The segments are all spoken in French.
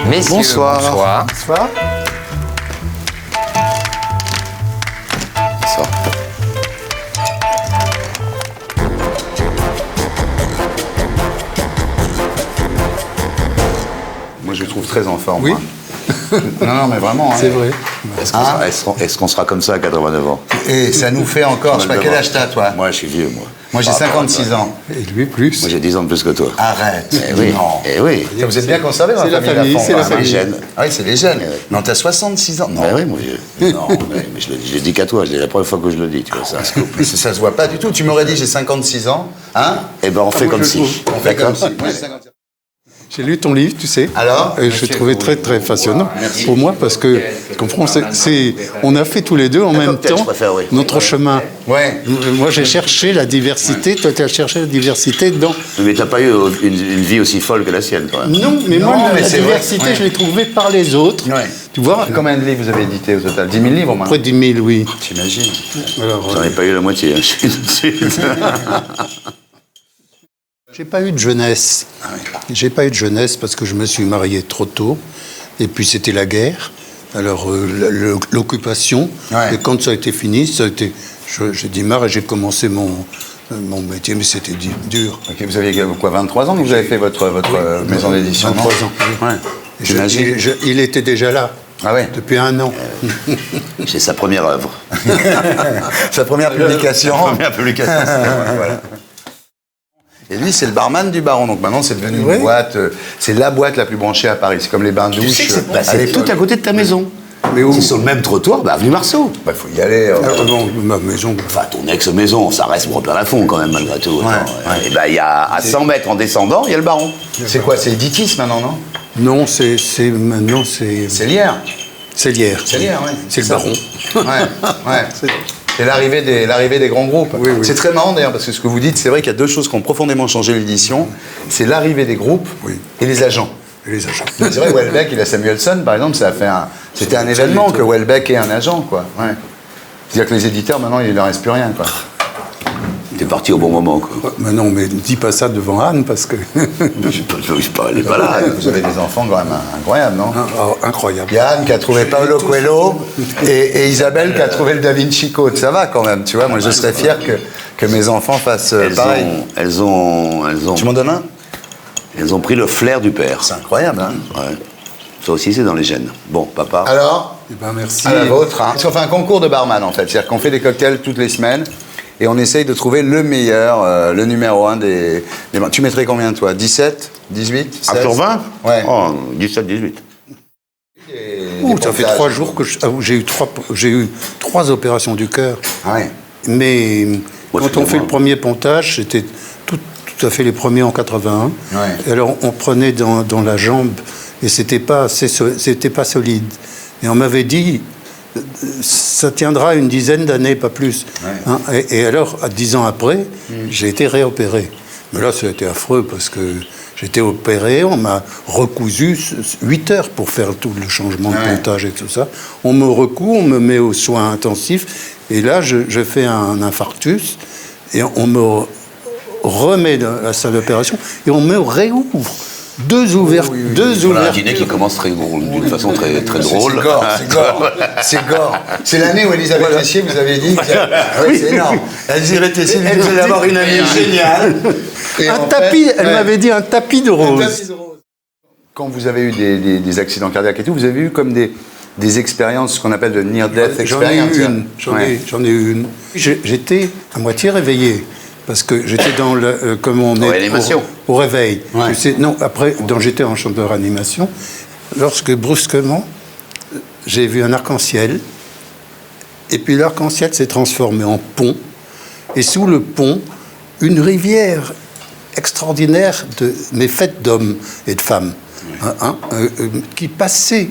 Messieurs, bonsoir. Bonsoir. Bonsoir. Bonsoir. Moi, je le trouve très en forme. Oui. Non, mais vraiment. C'est vrai. Est-ce qu'on sera comme ça à 89 ans? Et ça nous fait encore, je sais pas quel âge t'as, toi? Moi, je suis vieux, moi. Moi, j'ai 56 ans. Et lui, plus. Moi, j'ai 10 ans de plus que toi. Arrête. Eh oui. Non. Eh oui. Vous êtes bien conservé dans C'est la famille, Lafont, c'est la quand même. famille. Les gènes. Ah oui, c'est les jeunes. Non, t'as 66 ans. Non. Eh oui, mon vieux. Non, mais je le dis qu'à toi. C'est la première fois que je le dis, tu vois. C'est un scoop. Mais ça se voit pas du tout. Tu m'aurais dit j'ai 56 ans, hein? Eh ben, on fait comme si. On fait comme si. Moi, j'ai 56 ans. J'ai lu ton livre, tu sais. Alors? Et je trouvais très très passionnant pour moi parce que tu comprends, on a fait tous les deux en même cocktail, temps je préfère, oui. notre chemin. Ouais. Moi j'ai cherché la diversité, toi tu as cherché la diversité dans. Mais t'as pas eu une vie aussi folle que la sienne, quand même. Non, mais moi mais la c'est vrai. diversité Ouais. je l'ai trouvée par les autres. Ouais. Tu vois, Combien de livres vous avez édité au total? 10 000 livres, moi. près de 10 000, oui. T'imagines? Alors, J'en ai pas eu la moitié, hein. Je suis tout de suite. j'ai pas eu de jeunesse. J'ai pas eu de jeunesse parce que je me suis marié trop tôt. Et puis c'était la guerre. Alors l'occupation. Ouais. Et quand ça a été fini, j'ai démarré et j'ai commencé mon métier, mais c'était dur. Ok, vous aviez quoi, 23 ans que vous avez fait votre maison d'édition? 23 ans. Oui. Ouais. J'imagine. Il était déjà là. Ah ouais. Depuis 1 an. C'est sa première œuvre. Sa première publication. Première publication. Voilà. Et lui, c'est le barman du Baron. Donc maintenant, c'est devenu Ouais. une boîte. C'est la boîte la plus branchée à Paris. C'est comme les bains douches. Tu sais que à c'est l'époque. tout à côté de ta maison. Mais où? C'est sur le même trottoir, bah, avenue Marceau. Bah, faut y aller. Ah, non, ma maison. Enfin, ton ex-maison, ça reste plein la fond quand même, malgré tout. Ouais, Attends, ouais. Et ben, il y a à 100 mètres en descendant, il y a le Baron. C'est quoi? C'est Editis maintenant, non? Non, maintenant c'est C'est Lierre. c'est l'hier. C'est Lierre, ouais. C'est le ça. Baron. Ouais. C'est l'arrivée des grands groupes. Oui, oui. C'est très marrant d'ailleurs, parce que ce que vous dites, c'est vrai qu'il y a deux choses qui ont profondément changé l'édition. C'est l'arrivée des groupes Oui. et les agents. Et les agents. C'est vrai, Houellebecq, il a Samuelson, par exemple, c'était un événement que Houellebecq ait un agent, quoi. Ouais. C'est-à-dire que les éditeurs, maintenant, il ne leur reste plus rien, quoi. T'es parti au bon moment, quoi. Mais non, mais dis pas ça devant Anne parce que. Elle est pas là. Vous avez des enfants quand même incroyables, non? Incroyable. Il y a Anne qui a trouvé Paolo Coelho et Isabelle qui a trouvé le Da Vinci Code. Ça va quand même, tu vois. Moi, je serais fier que mes enfants fassent pareil. Elles ont Tu m'en donnes un? elles ont pris le flair du père. C'est incroyable, hein? Ouais. Ça aussi, c'est dans les gènes. Bon, papa. Alors, Eh ben merci. à la vôtre. Hein. Parce qu'on fait un concours de barman, en fait. C'est-à-dire qu'on fait des cocktails toutes les semaines et on essaye de trouver le meilleur, le numéro 1 des... Tu mettrais combien, toi? 17? 18? 16? sur 20? Ouais. Oh, 17, 18. Ça fait 3 jours que j'ai eu 3 opérations du cœur. Ah ouais. Mais Moi, quand on fait le premier pontage, c'était tout à fait les premiers en 81. Ouais. Et alors on prenait dans la jambe et c'était pas solide. Et on m'avait dit ça tiendra une dizaine d'années, pas plus. Ouais. Hein, et alors, 10 ans après, j'ai été réopéré. Mais là, ça a été affreux parce que j'étais opéré, on m'a recousu 8 heures pour faire tout le changement de pontage et tout ça. On me recoue, on me met aux soins intensifs, et là, je fais un infarctus, et on me remet dans la salle d'opération, et on me réouvre. Deux ouvertures. Voilà, un dîner qui commence d'une façon très, très drôle. C'est gore, c'est gore. C'est gore. C'est l'année où Elisabeth Tessier, vous avez dit. Oui, c'est énorme. Elisabeth Tessier, elle devait avoir une amie géniale. Un tapis, elle m'avait dit un tapis de rose. Quand vous avez eu des accidents cardiaques et tout, vous avez eu comme des expériences, ce qu'on appelle de near-death J'en ai experience. eu une. J'en ai eu une. J'étais à moitié réveillé. Parce que j'étais dans le. Comme on est. Réanimation. Au réveil. Ouais. Non, après, j'étais en chambre de réanimation. Lorsque brusquement, j'ai vu un arc-en-ciel. Et puis l'arc-en-ciel s'est transformé en pont. Et sous le pont, une rivière extraordinaire, mais faite d'hommes et de femmes, qui passait,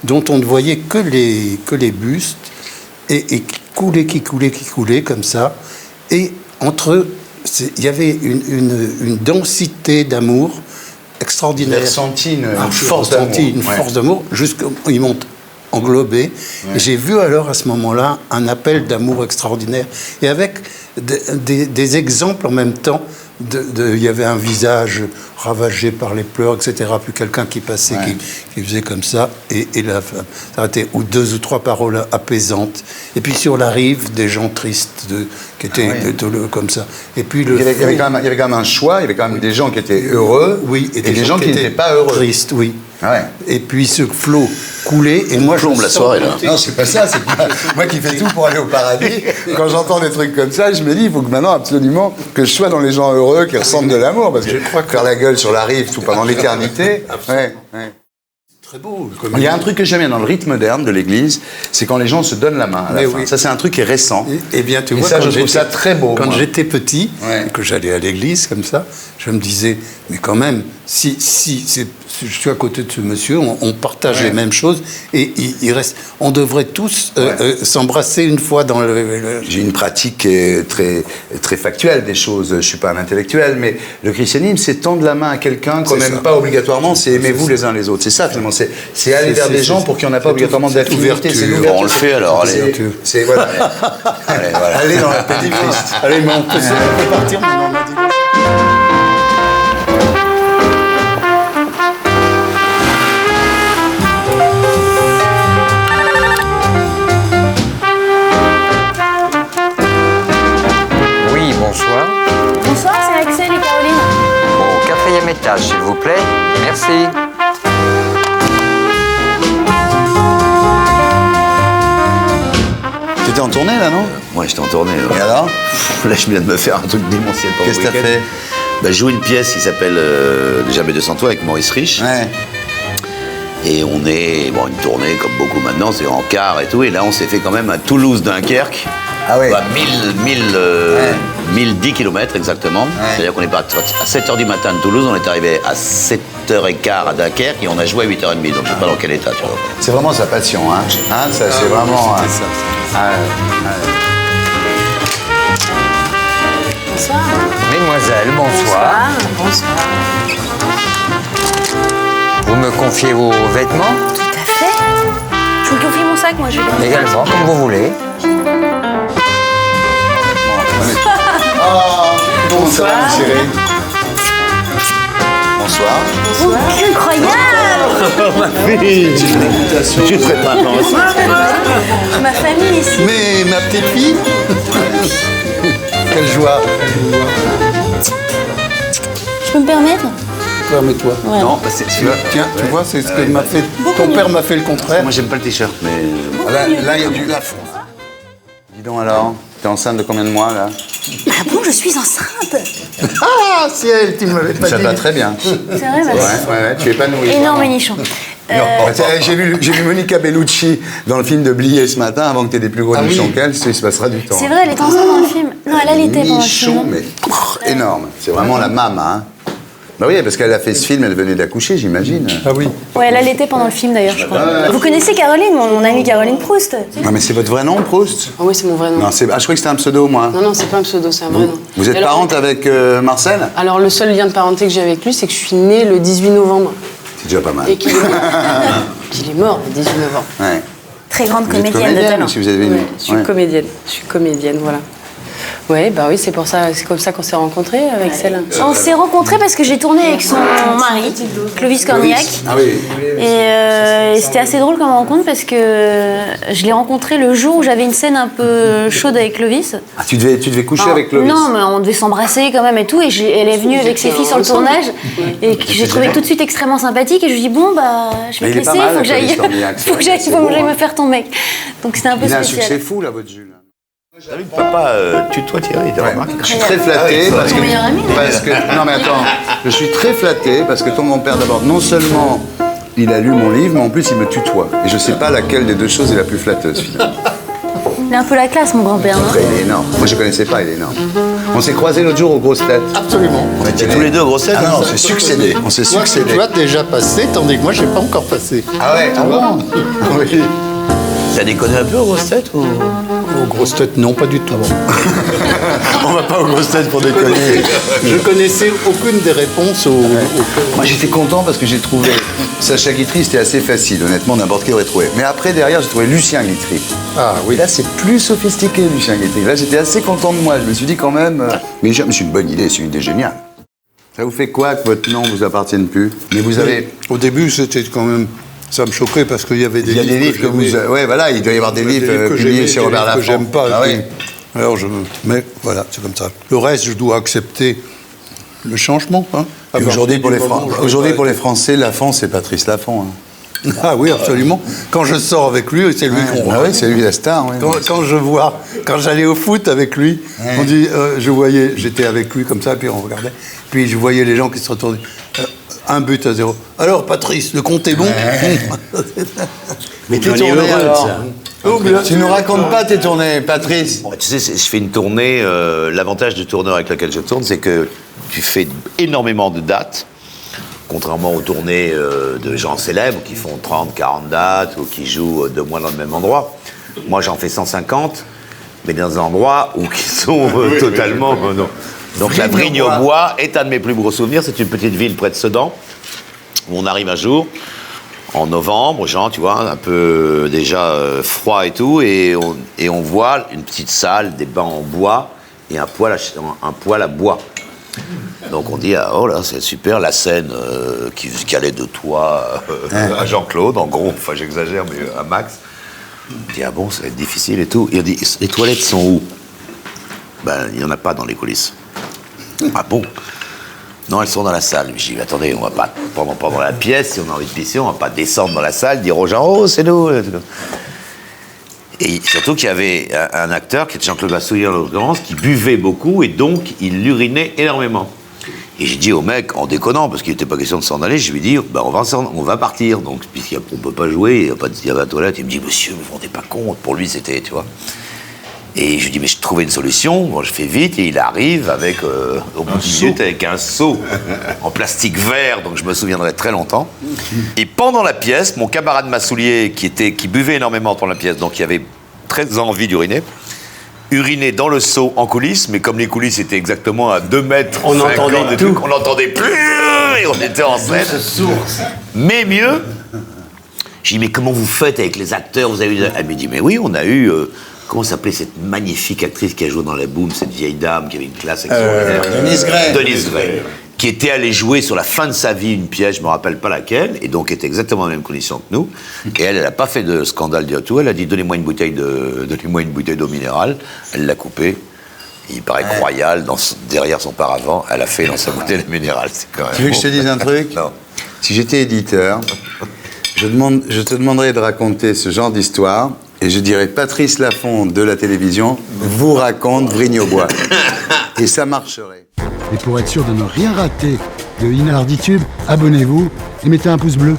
dont on ne voyait que les bustes, et qui coulait comme ça. Et entre eux, il y avait une densité d'amour extraordinaire. Vous avez ressenti une force d'amour. une force d'amour, jusqu'ils m'ont englobé. Et j'ai vu alors à ce moment-là un appel d'amour extraordinaire. Et avec des exemples en même temps il y avait un visage ravagé par les pleurs, etc. Puis quelqu'un qui passait, qui faisait comme ça, et la femme s'arrêtait. Ou 2 ou 3 paroles apaisantes. Et puis sur la rive, des gens tristes, qui étaient comme ça. Et puis il y avait quand même un choix, il y avait quand même des gens qui étaient heureux, et des gens qui n'étaient pas heureux. Tristes, oui. Ouais. Et puis ce flot coulait, et moi je plombe la soirée, là. Non, c'est pas ça, c'est pas... Moi qui fais tout pour aller au paradis, quand j'entends des trucs comme ça, je me dis, il faut que maintenant absolument que je sois dans les gens heureux qui ressentent de l'amour, parce que je crois que faire la gueule sur la rive tout pendant l'éternité, ouais. très beau. Il y a un truc que j'aime bien dans le rite moderne de l'Église, c'est quand les gens se donnent la main à la fin. Oui. Ça, c'est un truc qui est récent. Et bien, tu vois, ça, je trouve ça très beau. Quand j'étais petit, Ouais. que j'allais à l'église comme ça, je me disais, mais quand même, si je suis à côté de ce monsieur, on partage les mêmes choses, et il reste. On devrait tous s'embrasser une fois dans le. J'ai une pratique qui est très, très factuelle des choses. Je ne suis pas un intellectuel, mais le christianisme, c'est tendre la main à quelqu'un qu'on n'aime pas obligatoirement, c'est aimez-vous les uns les autres. C'est ça, finalement. C'est aller vers des gens pour qui on n'a pas obligatoirement d'affinité. C'est l'ouverture. On le fait alors, allez. C'est voilà. Allez, voilà. Allez dans la paix du Christ. Allez, mais on peut partir maintenant. On a dit. Oui, bonsoir. Bonsoir, c'est Axel et Caroline. Au 4e étage, s'il vous plaît. Merci. T'étais en tournée, là, non? Moi, j'étais en tournée. Et alors? Là, je viens de me faire un truc démentiel pour Qu'est-ce le que t'as week-end. fait? Bah, je joue une pièce qui s'appelle Déjà B200 avec Maurice Rich. Ouais. Et on est, bon, une tournée comme beaucoup maintenant, c'est en car et tout. Et là, on s'est fait quand même à Toulouse-Dunkerque. Ah oui. À 1010 km exactement. C'est-à-dire qu'on est parti à 7h du matin de Toulouse, on est arrivé à 7h15 à Dunkerque et on a joué à 8h30. Donc je sais pas dans quel état, tu vois. C'est vraiment sa passion, hein? Hein, ça, c'est vraiment... C'était ça. Bonsoir. Mesdemoiselles, bonsoir. Bonsoir. Vous me confiez vos vêtements? Tout à fait. Je vous confie mon sac, moi je vais dormir. Également, comme vous voulez. Bonsoir, mon chéri. Bonsoir. Incroyable. Tu serais pas Ma famille ici. Mais ma petite fille. Quelle joie. Je peux me permettre? Permets-toi. Ouais. Non, bah, c'est celui-là. Tiens, tu vois, c'est ce que m'a fait. Ton père m'a fait le contraire. Moi, j'aime pas le t-shirt, mais. Là, il y a du lafond. Dis donc alors, t'es enceinte de combien de mois, là? Ah bon, je suis enceinte. Ah, si elle, tu ne m'avais pas Ça dit. te va très bien. C'est vrai, bah, Ouais, tu es épanoui. énorme nichon. J'ai vu Monica Bellucci dans le film de Blier ce matin, avant que tu aies des plus gros nichons qu'elle, il se passera du temps. C'est vrai, elle est enceinte dans le film. Non, elle allaitait pendant le Nichon, film. mais énorme. C'est vraiment la maman, hein. Bah oui, parce qu'elle a fait ce film, elle venait d'accoucher, j'imagine. Ah oui. Ouais, elle allaitait pendant le film d'ailleurs, je crois. Vous connaissez Caroline, mon amie Caroline Proust? Non, mais c'est votre vrai nom, Proust? Ah oui, c'est mon vrai nom. Non, je croyais que c'était un pseudo, moi. Non, c'est pas un pseudo, c'est un vrai nom. Vous êtes Et alors- parente avec Marcel? Alors, le seul lien de parenté que j'ai avec lui, c'est que je suis née le 18 novembre. C'est déjà pas mal. Et qu'il est mort. Qu'il est mort le 18 novembre. Ouais. Très grande Vous êtes comédienne de talent. si vous avez une... Ouais, je suis comédienne. Je suis comédienne, voilà. Ouais, bah oui, c'est pour ça, c'est comme ça qu'on s'est rencontrés avec celle. On s'est rencontrés parce que j'ai tourné avec son mari, Clovis Cornillac. Ah oui. Et c'était assez drôle comme rencontre parce que je l'ai rencontré le jour où j'avais une scène un peu chaude avec Clovis. Ah, tu devais coucher avec Clovis? Non, mais on devait s'embrasser quand même et tout. Et elle est venue avec ses filles sur le tournage et que j'ai trouvé tout de suite extrêmement sympathique. Et je lui ai dit, bon, bah, je vais Mais te il est pas laisser, mal, faut que j'aille. Clovis Cornillac, Faut que j'aille c'est beau, hein. me faire ton mec. Donc c'était un peu Il a un succès spécial. fou, là, votre Jules. T'as vu que papa tutoie Thierry, t'as remarqué? Je suis très flatté parce que, Ton meilleur ami, non mais attends, je suis très flatté parce que ton grand-père d'abord, non seulement il a lu mon livre, mais en plus il me tutoie. Et je sais pas laquelle des deux choses est la plus flatteuse finalement. Il a un peu la classe, mon grand-père, non? Après, il est énorme. Moi je connaissais pas, il est énorme. On s'est croisés l'autre jour aux grosses têtes. Absolument. On était tous les deux grosses têtes. Ah non, hein. on s'est succédé. On s'est Toi, succédé. tu as déjà passé, tandis que moi, je n'ai pas encore passé. Ah ouais, tu vois? Oui. T'as déconné un peu aux grosses têtes ou... Aux grosses têtes, non, pas du tout. On va pas aux grosses têtes pour déconner. Je connaissais aucune des réponses Moi, j'étais content parce que j'ai trouvé Sacha Guitry, c'était assez facile. Honnêtement, n'importe qui aurait trouvé. Mais après, derrière, j'ai trouvé Lucien Guitry. Ah oui. Et là, c'est plus sophistiqué, Lucien Guitry. Là, j'étais assez content de moi. Je me suis dit quand même... Mais c'est une bonne idée, c'est une idée géniale. Ça vous fait quoi que votre nom vous appartienne plus? Mais vous avez... Au début, c'était quand même... Ça me choquait parce qu'il y avait des Il y a livres des livres que vous... j'aimais. Ouais, voilà, il doit y avoir des livres que publiés j'aimais, chez des Robert livres que Laffont. j'aime pas. Ah et oui. puis, alors mais voilà, c'est comme ça. Le reste, je dois accepter le changement. Hein. Et aujourd'hui, pour les Français, Français, Laffont, c'est Patrice Laffont. Hein. Ah oui, absolument. Quand je sors avec lui, c'est lui qu'on Ah oui, c'est lui la star. Ouais. Quand j'allais au foot avec lui, on dit, j'étais avec lui comme ça, puis on regardait, puis je voyais les gens qui se retournaient. 1-0. Alors, Patrice, le compte est bon. Mais tes tournées, alors tu nous racontes pas tes tournées, Patrice. Tu sais, je fais une tournée. L'avantage du tourneur avec lequel je tourne, c'est que tu fais énormément de dates, contrairement aux tournées de gens célèbres qui font 30, 40 dates ou qui jouent 2 mois dans le même endroit. Moi, j'en fais 150, mais dans des endroits qui sont totalement... non. Donc la Vrigne-aux-Bois est un de mes plus gros souvenirs. C'est une petite ville près de Sedan, où on arrive un jour, en novembre, genre, tu vois, un peu déjà froid et tout, et on voit une petite salle, des bancs en bois, et un poêle à bois. Donc on dit, oh là, c'est super, la scène qui allait de toi à Jean-Claude, en gros, enfin j'exagère, mais à max. On dit, ah bon, ça va être difficile et tout. Et on dit, les toilettes sont où? Ben, il n'y en a pas dans les coulisses. Ah bon? Non, elles sont dans la salle. Je dis, attendez, on va pas, pendant la pièce, si on a envie de pisser, on va pas descendre dans la salle, dire aux gens, oh, c'est nous. Et surtout qu'il y avait un acteur, qui était Jean-Claude Bassouillet en l'occurrence, qui buvait beaucoup et donc il urinait énormément. Et j'ai dit au mec, en déconnant, parce qu'il n'était pas question de s'en aller, je lui ai dit, ben, on va partir. Donc, puisqu'on ne peut pas jouer, il y a pas de toilette, il me dit, monsieur, vous ne vous rendez pas compte. Pour lui, c'était, tu vois. Et je lui dis, mais je trouvais une solution. Bon, je fais vite et il arrive avec, au bout d'une minute, avec un seau en plastique vert, donc je me souviendrai très longtemps. Et pendant la pièce, mon camarade Massoulier, qui buvait énormément pendant la pièce, donc il avait très envie d'uriner, urinait dans le seau en coulisses, mais comme les coulisses étaient exactement à 2 mètres, on entendait tout. On n'entendait plus et on était en scène. Mais mieux, j'ai dit, mais comment vous faites avec les acteurs? Vous avez eu... Elle me dit, mais oui, on a eu... comment s'appelait cette magnifique actrice qui a joué dans La Boum, cette vieille dame qui avait une classe extraordinaire? Denise Gray. Qui était allée jouer sur la fin de sa vie une pièce, je ne me rappelle pas laquelle, et donc était exactement dans les mêmes conditions que nous. Et elle n'a pas fait de scandale du tout. Elle a dit, donnez-moi une bouteille d'eau minérale. Elle l'a coupée. Il paraît que Royal, derrière son paravent, elle a fait dans sa bouteille d'eau minérale. C'est quand même Tu veux que je te dise un truc? Non. Si j'étais éditeur, je te demanderais de raconter ce genre d'histoire. Et je dirais, Patrice Laffont de la télévision vous raconte Vrigne-aux-Bois. Et ça marcherait. Et pour être sûr de ne rien rater de Inarditube, abonnez-vous et mettez un pouce bleu.